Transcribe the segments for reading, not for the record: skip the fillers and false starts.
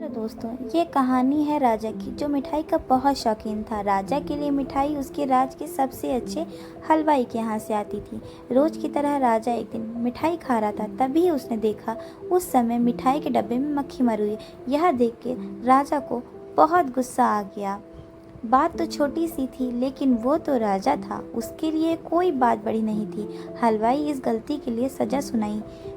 Hello दोस्तों, ये कहानी है राजा की जो मिठाई का बहुत शौकीन था। राजा के लिए मिठाई उसके राज के सबसे अच्छे हलवाई के यहाँ से आती थी। रोज की तरह राजा एक दिन मिठाई खा रहा था, तभी उसने देखा उस समय मिठाई के डब्बे में मक्खी मरी हुई। यह देख के राजा को बहुत गुस्सा आ गया। बात तो छोटी सी थी, लेकिन वो तो राजा था, उसके लिए कोई बात बड़ी नहीं थी। हलवाई इस गलती के लिए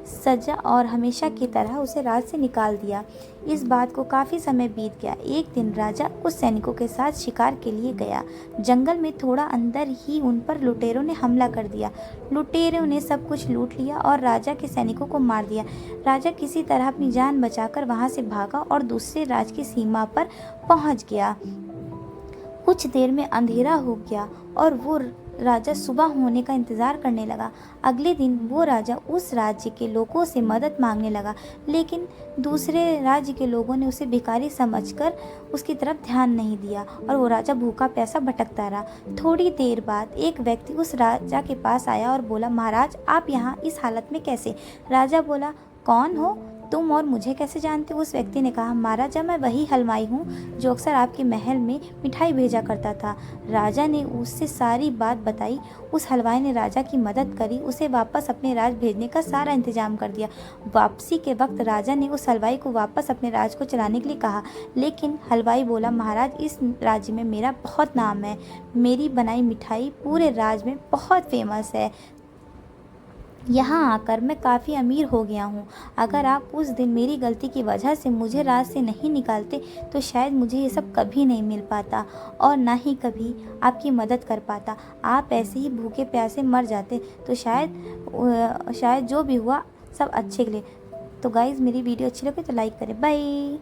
सजा और हमेशा की तरह उसे राज से निकाल दिया। इस बात को काफ़ी समय बीत गया। एक दिन राजा कुछ सैनिकों के साथ शिकार के लिए गया। जंगल में थोड़ा अंदर ही उन पर लुटेरों ने हमला कर दिया। लुटेरों ने सब कुछ लूट लिया और राजा के सैनिकों को मार दिया। राजा किसी तरह अपनी जान बचाकर वहां से भागा और दूसरे राज की सीमा पर पहुंच गया। कुछ देर में अंधेरा हो गया और वो राजा सुबह होने का इंतज़ार करने लगा। अगले दिन वो राजा उस राज्य के लोगों से मदद मांगने लगा, लेकिन दूसरे राज्य के लोगों ने उसे भिखारी समझकर उसकी तरफ ध्यान नहीं दिया और वो राजा भूखा प्यासा भटकता रहा। थोड़ी देर बाद एक व्यक्ति उस राजा के पास आया और बोला, महाराज आप यहाँ इस हालत में कैसे? राजा बोला, कौन हो तुम और मुझे कैसे जानते हो? उस व्यक्ति ने कहा, महाराजा मैं वही हलवाई हूँ जो अक्सर आपके महल में मिठाई भेजा करता था। राजा ने उससे सारी बात बताई। उस हलवाई ने राजा की मदद करी, उसे वापस अपने राज भेजने का सारा इंतजाम कर दिया। वापसी के वक्त राजा ने उस हलवाई को वापस अपने राज को चलाने के लिए कहा, लेकिन हलवाई बोला, महाराज इस राज्य में मेरा बहुत नाम है, मेरी बनाई मिठाई पूरे राज्य में बहुत फेमस है। यहाँ आकर मैं काफ़ी अमीर हो गया हूँ। अगर आप उस दिन मेरी गलती की वजह से मुझे राज से नहीं निकालते तो शायद मुझे ये सब कभी नहीं मिल पाता और ना ही कभी आपकी मदद कर पाता। आप ऐसे ही भूखे प्यासे मर जाते तो शायद जो भी हुआ सब अच्छे के लिए। तो गाइज़, मेरी वीडियो अच्छी लगे तो लाइक करें। बाय।